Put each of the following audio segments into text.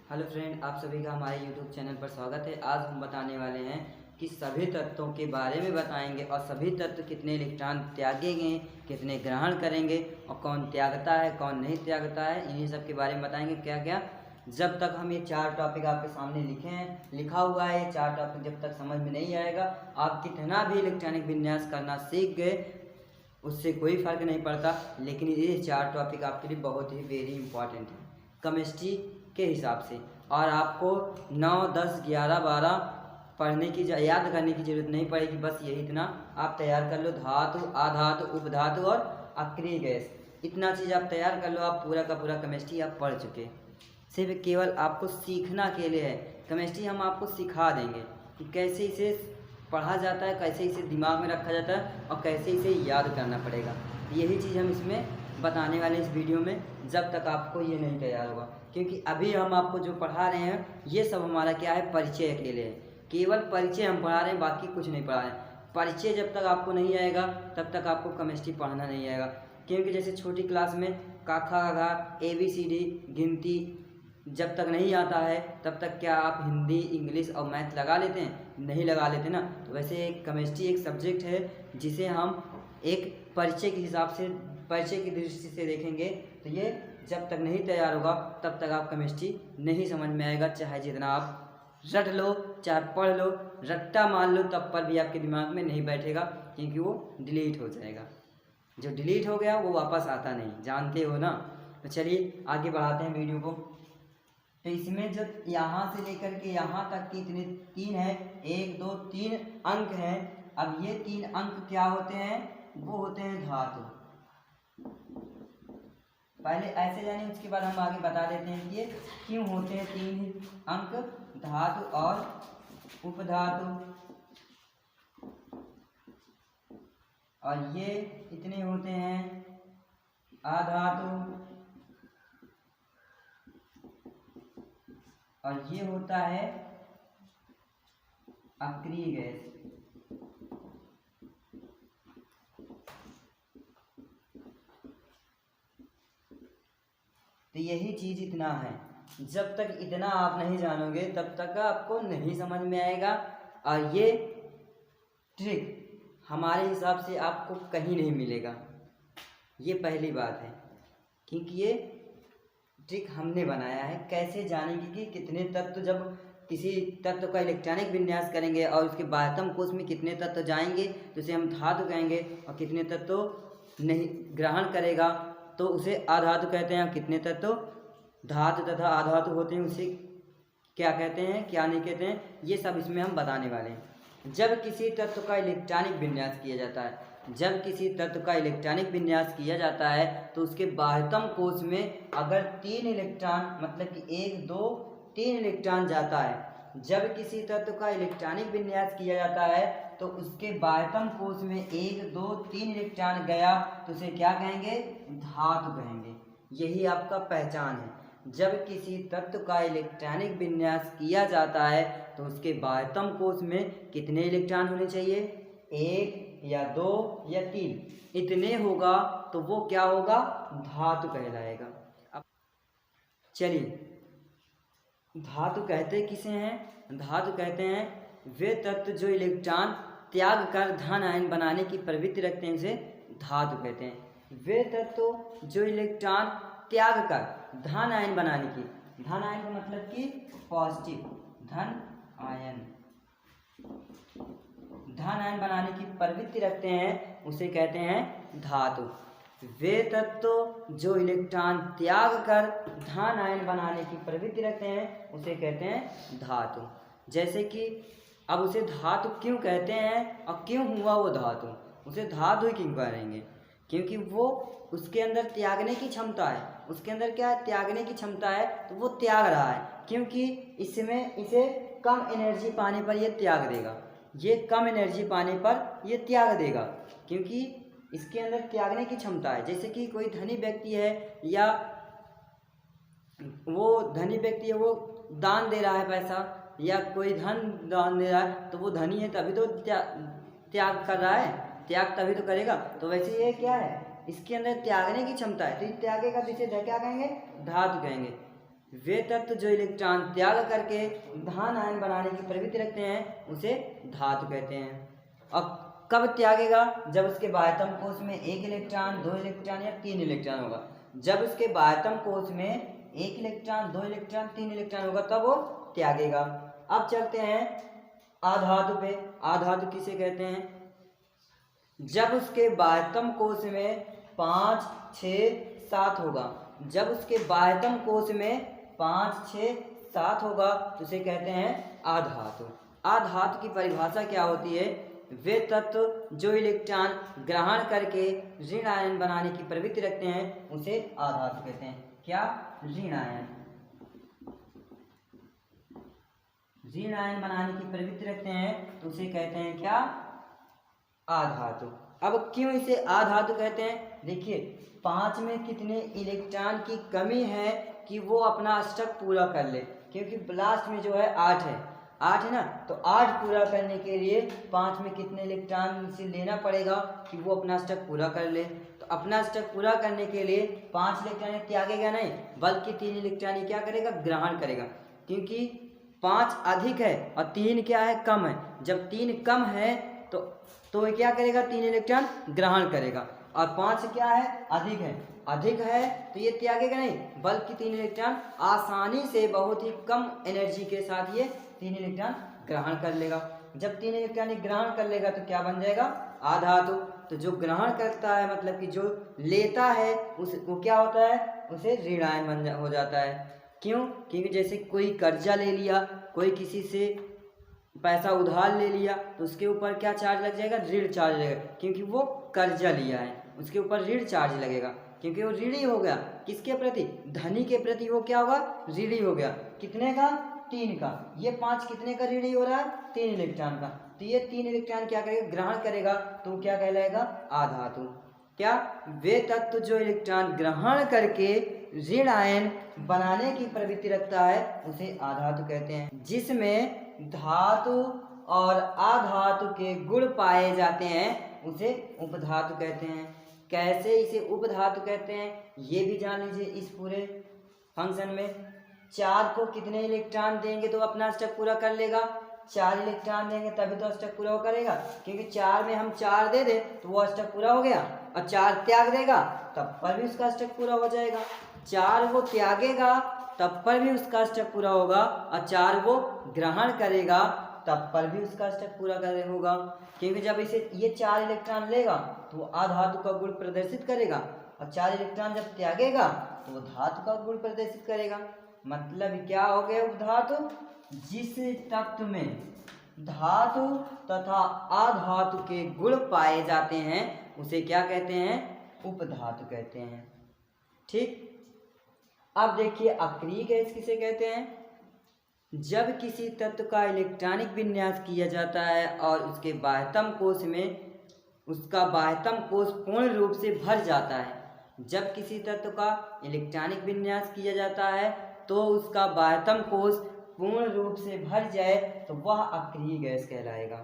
Hello friend, आप सभी का हमारे यूट्यूब चैनल पर स्वागत है। आज हम बताने वाले हैं कि सभी तत्वों के बारे में बताएंगे और सभी तत्व कितने इलेक्ट्रॉन त्यागेंगे, कितने ग्रहण करेंगे और कौन त्यागता है कौन नहीं त्यागता है, इन्हीं सब के बारे में बताएंगे। क्या क्या जब तक हम ये 4 टॉपिक आपके सामने लिखा हुआ है, ये 4 टॉपिक जब तक समझ में नहीं आएगा, आप कितना भी इलेक्ट्रॉनिक विन्यास करना सीख गए उससे कोई फ़र्क नहीं पड़ता। लेकिन ये 4 टॉपिक आपके लिए बहुत ही वेरी इंपॉर्टेंट है केमिस्ट्री के हिसाब से। और आपको 9, 10, 11, 12 पढ़ने की याद करने की ज़रूरत नहीं पड़ेगी। बस यही इतना आप तैयार कर लो, धातु, आधातु, उपधातु और अक्रिय गैस, इतना चीज़ आप तैयार कर लो, आप पूरा का पूरा केमिस्ट्री आप पढ़ चुके। सिर्फ केवल आपको सीखना के लिए है। केमिस्ट्री हम आपको सिखा देंगे कि कैसे इसे पढ़ा जाता है, कैसे इसे दिमाग में रखा जाता है और कैसे इसे याद करना पड़ेगा। यही चीज़ हम इसमें बताने वाले इस वीडियो में, जब तक आपको ये नहीं तैयार होगा। क्योंकि अभी हम आपको जो पढ़ा रहे हैं ये सब हमारा क्या है, परिचय के लिए है। केवल परिचय हम पढ़ा रहे हैं, बाकी कुछ नहीं पढ़ा रहे हैं। परिचय जब तक आपको नहीं आएगा तब तक आपको केमिस्ट्री पढ़ना नहीं आएगा। क्योंकि जैसे छोटी क्लास में क ख ग ABCD गिनती जब तक नहीं आता है तब तक क्या आप हिंदी, इंग्लिश और मैथ लगा लेते हैं? नहीं लगा लेते ना। तो वैसे केमिस्ट्री एक सब्जेक्ट है जिसे हम एक परिचय के हिसाब से, परिचय की दृष्टि से देखेंगे। तो ये जब तक नहीं तैयार होगा तब तक आप केमिस्ट्री नहीं समझ में आएगा। चाहे जितना आप रट लो, चाहे पढ़ लो, रट्टा मान लो, तब पर भी आपके दिमाग में नहीं बैठेगा, क्योंकि वो डिलीट हो जाएगा। जो डिलीट हो गया वो वापस आता नहीं, जानते हो ना। तो चलिए आगे बढ़ाते हैं वीडियो को। तो इसमें जो यहाँ से लेकर के यहाँ तक की इतने 3 है, 1, 2, 3 अंक हैं। अब ये 3 अंक क्या होते हैं? वो होते हैं धातु। पहले ऐसे जानिए, उसके बाद हम आगे बता देते हैं कि ये क्यों होते हैं 3 अंक, धातु और उपधातु। और ये इतने होते हैं आधातु। और ये होता है अक्रिय गैस। तो यही चीज़ इतना है। जब तक इतना आप नहीं जानोगे तब तक आपको नहीं समझ में आएगा। और ये ट्रिक हमारे हिसाब से आपको कहीं नहीं मिलेगा, ये पहली बात है। क्योंकि ये ट्रिक हमने बनाया है। कैसे जानेंगे कि कितने तत्व, जब किसी तत्व का इलेक्ट्रॉनिक विन्यास करेंगे और उसके बाह्यतम कोश में कितने तत्व जाएंगे तो उसे हम धातु कहेंगे, और कितने तत्व नहीं ग्रहण करेगा तो उसे अधातु कहते हैं। कितने तत्व धातु तथा आधातु होते हैं उसे क्या कहते हैं, क्या नहीं कहते हैं, ये सब इसमें हम बताने वाले हैं। जब किसी तत्व का इलेक्ट्रॉनिक विन्यास किया जाता है, जब किसी तत्व का इलेक्ट्रॉनिक विन्यास किया जाता है तो उसके बाह्यतम कोश में अगर 3 इलेक्ट्रॉन, मतलब कि 1, 2, 3 इलेक्ट्रॉन जाता है, जब किसी तत्व का इलेक्ट्रॉनिक विन्यास किया जाता है तो उसके बाह्यतम कोश में 1, 2, 3 इलेक्ट्रॉन गया तो उसे क्या कहेंगे? धातु कहेंगे। यही आपका पहचान है। जब किसी तत्व का इलेक्ट्रॉनिक विन्यास किया जाता है तो उसके बाह्यतम कोश में कितने इलेक्ट्रॉन होने चाहिए? 1 या 2 या 3, इतने होगा तो वो क्या होगा? धातु कहलाएगा। अब चलिए, धातु कहते किसे हैं? धातु कहते हैं वे तत्व जो इलेक्ट्रॉन त्याग कर धन आयन बनाने की प्रवृत्ति रखते हैं, उसे धातु कहते हैं। वे तत्व जो इलेक्ट्रॉन त्याग कर धन आयन बनाने की, धन आयन का मतलब कि पॉजिटिव, धन आयन बनाने की प्रवृत्ति रखते हैं, उसे कहते हैं धातु। वे तत्व जो इलेक्ट्रॉन त्याग कर धन आयन बनाने की प्रवृत्ति रखते हैं उसे कहते हैं धातु। जैसे कि अब उसे धातु क्यों कहते हैं और क्यों हुआ वो धातु? उसे धातु ही क्यों कहेंगे? क्योंकि वो उसके अंदर त्यागने की क्षमता है। उसके अंदर क्या है? त्यागने की क्षमता है, तो वो त्याग रहा है। क्योंकि इसमें इसे कम एनर्जी पाने पर ये त्याग देगा, ये कम एनर्जी पाने पर ये त्याग देगा, क्योंकि इसके अंदर त्यागने की क्षमता है। जैसे कि कोई धनी व्यक्ति है या वो धनी व्यक्ति है, वो दान दे रहा है पैसा, या कोई धन दान दे रहा है, तो वो धनी है तभी तो त्याग कर रहा है, त्याग तभी तो करेगा। तो वैसे ये क्या है? इसके अंदर त्यागने की क्षमता है, तो ये त्यागेगा तो इसे क्या कहेंगे? धातु कहेंगे। वे तत्व जो इलेक्ट्रॉन त्याग करके धन आयन बनाने की प्रवृत्ति रखते हैं उसे धातु कहते हैं। और कब त्यागेगा? जब उसके बाह्यतम कोश में 1 इलेक्ट्रॉन, 2 इलेक्ट्रॉन या 3 इलेक्ट्रॉन होगा। जब उसके बाह्यतम कोश में 1 इलेक्ट्रॉन, 2 इलेक्ट्रॉन, 3 इलेक्ट्रॉन होगा तब वो त्यागेगा। अब चलते हैं आधातु पे। आधातु किसे कहते हैं? जब उसके बाह्यतम कोश में 5, 6, 7 होगा। जब उसके बाह्यतम कोश में 5, 6, 7 होगा तो उसे कहते हैं आधातु। आधातु की परिभाषा क्या होती है? वे तत्व जो इलेक्ट्रॉन ग्रहण करके ऋण आयन बनाने की प्रवृत्ति रखते हैं उसे आधातु कहते हैं। क्या? ऋण आयन। ऋण आयन बनाने की प्रवृत्ति रखते हैं तो उसे कहते हैं क्या? आधातु। अब क्यों इसे आधातु कहते हैं? देखिए 5 में कितने इलेक्ट्रॉन की कमी है कि वो अपना अष्टक पूरा कर ले, क्योंकि लास्ट में जो है 8 है, 8 है ना, तो 8 पूरा करने के लिए 5 में कितने इलेक्ट्रॉन से लेना पड़ेगा कि वो अपना अष्टक पूरा कर ले। तो अपना अष्टक पूरा करने के लिए 5 इलेक्ट्रॉन त्यागेगा नहीं, बल्कि 3 इलेक्ट्रॉन क्या करेगा? ग्रहण करेगा, क्योंकि 5 अधिक है और 3 क्या है? कम है। जब 3 कम है तो क्या करेगा? 3 इलेक्ट्रॉन ग्रहण करेगा। और 5 क्या है? अधिक है। अधिक है तो ये त्यागेगा नहीं, बल्कि 3 इलेक्ट्रॉन आसानी से बहुत ही कम एनर्जी के साथ ये 3 इलेक्ट्रॉन ग्रहण कर लेगा। जब 3 इलेक्ट्रॉन ग्रहण कर लेगा तो क्या बन जाएगा? आधातु। तो जो ग्रहण करता है मतलब कि जो लेता है वो क्या होता है? उसे ऋण आयन हो जाता है। क्यों? क्योंकि जैसे कोई कर्जा ले लिया, कोई किसी से पैसा उधार ले लिया तो उसके ऊपर क्या चार्ज लग जाएगा? ऋण चार्ज लगेगा, क्योंकि वो कर्जा लिया है, उसके ऊपर ऋण चार्ज लगेगा, क्योंकि वो ऋणी हो गया। किसके प्रति? धनी के प्रति वो क्या होगा? ऋणी हो गया। कितने का? 3 का। ये 5 कितने का ऋणी हो रहा है? 3 इलेक्ट्रॉन का। तो ये 3 इलेक्ट्रॉन क्या करेगा? ग्रहण करेगा, तो क्या कहलाएगा? आधातु। क्या? वे तत्व जो इलेक्ट्रॉन ग्रहण करके ऋण आयन बनाने की प्रवृत्ति रखता है उसे आधातु कहते हैं। जिसमें धातु और आधातु के गुण पाए जाते हैं उसे उपधातु कहते हैं। कैसे इसे उपधातु कहते हैं ये भी जान लीजिए। इस पूरे फंक्शन में 4 को कितने इलेक्ट्रॉन देंगे तो अपना अष्टक पूरा कर लेगा? 4 इलेक्ट्रॉन देंगे तभी तो अष्टक पूरा करेगा, क्योंकि 4 में हम 4 दे दे तो वो अष्टक पूरा हो गया, और 4 त्याग देगा तब पर भी उसका अष्टक पूरा हो जाएगा। 4 वो त्यागेगा तब पर भी उसका अष्टक पूरा होगा, और 4 वो ग्रहण करेगा तब पर भी उसका अष्टक पूरा होगा, क्योंकि जब इसे ये 4 इलेक्ट्रॉन लेगा तो वो आधातु का गुण प्रदर्शित करेगा, और 4 इलेक्ट्रॉन जब त्यागेगा तो वो धातु का गुण प्रदर्शित करेगा। मतलब क्या हो गया उपधातु? जिस तत्व में धातु तथा आधातु के गुण पाए जाते हैं उसे क्या कहते हैं? उपधातु कहते हैं। ठीक। अब देखिए अक्रिय गैस किसे कहते हैं? जब किसी तत्व का इलेक्ट्रॉनिक विन्यास किया जाता है और उसके बाह्यतम कोश में उसका बाह्यतम कोश पूर्ण रूप से भर जाता है। जब किसी तत्व का इलेक्ट्रॉनिक विन्यास किया जाता है तो उसका बाह्यतम कोश पूर्ण रूप से भर जाए तो वह अक्रिय गैस कहलाएगा।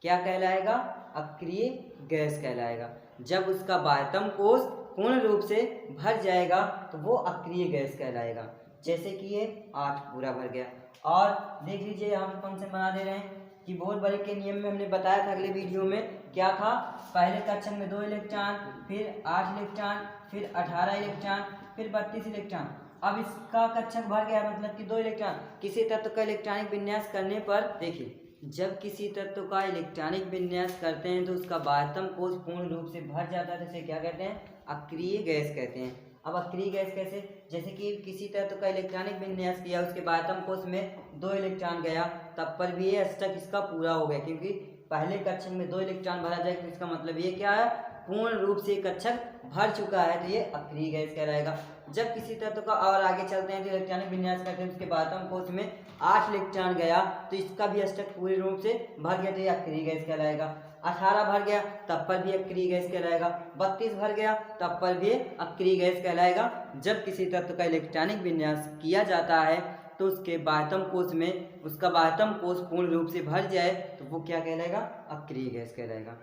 क्या कहलाएगा? अक्रिय गैस कहलाएगा। जब उसका बाह्यतम कोश पूर्ण रूप से भर जाएगा तो वो अक्रिय गैस कहलाएगा। जैसे कि ये 8 पूरा भर गया। और देख लीजिए हम फंक्शन बना दे रहे हैं कि बोल बल के नियम में हमने बताया था अगले वीडियो में क्या था। पहले कक्षक में 2 इलेक्ट्रॉन, फिर 8 इलेक्ट्रॉन, फिर 18 इलेक्ट्रॉन, फिर 32 इलेक्ट्रॉन। अब इसका कक्षक भर गया मतलब कि 2 इलेक्ट्रॉन। किसी तत्व का इलेक्ट्रॉनिक विन्यास करने पर देखिए, जब किसी तत्व का इलेक्ट्रॉनिक विन्यास करते हैं तो उसका बाह्यतम कोश पूर्ण रूप से भर जाता है तो इसे क्या कहते हैं? अक्रिय गैस कहते हैं। अब अक्रिय गैस कैसे? जैसे कि किसी तत्व का इलेक्ट्रॉनिक विन्यास किया, उसके बाह्यतम कोश में 2 इलेक्ट्रॉन गया, तब पर भी ये अष्टक इसका पूरा हो गया, क्योंकि पहले कक्षक में 2 इलेक्ट्रॉन भरा जाए तो इसका मतलब ये क्या है? पूर्ण रूप से कक्षक भर चुका है, तो ये अक्रिय गैस कहलाएगा। जब किसी तत्व का और आगे चलते हैं तो इलेक्ट्रॉनिक विन्यास करते हैं, उसके बाह्यतम कोश में 8 इलेक्ट्रॉन गया तो इसका भी अष्टक पूर्ण रूप से भर गया तो ये अक्रिय गैस कहलाएगा। 18 भर गया तब पर भी अक्रिय गैस कहलाएगा। 32 भर गया तब पर भी अक्रिय गैस कहलाएगा। जब किसी तत्व का इलेक्ट्रॉनिक विन्यास किया जाता है तो उसके बाह्यतम कोश में उसका बाह्यतम कोश पूर्ण रूप से भर जाए तो वो क्या कहलाएगा? अक्रिय गैस कहलाएगा।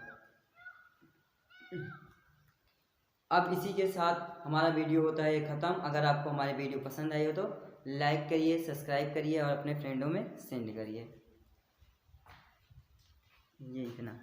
अब इसी के साथ हमारा वीडियो होता है ख़त्म। अगर आपको हमारी वीडियो पसंद आई हो तो लाइक करिए, सब्सक्राइब करिए और अपने फ्रेंडों में सेंड करिए। ये इतना।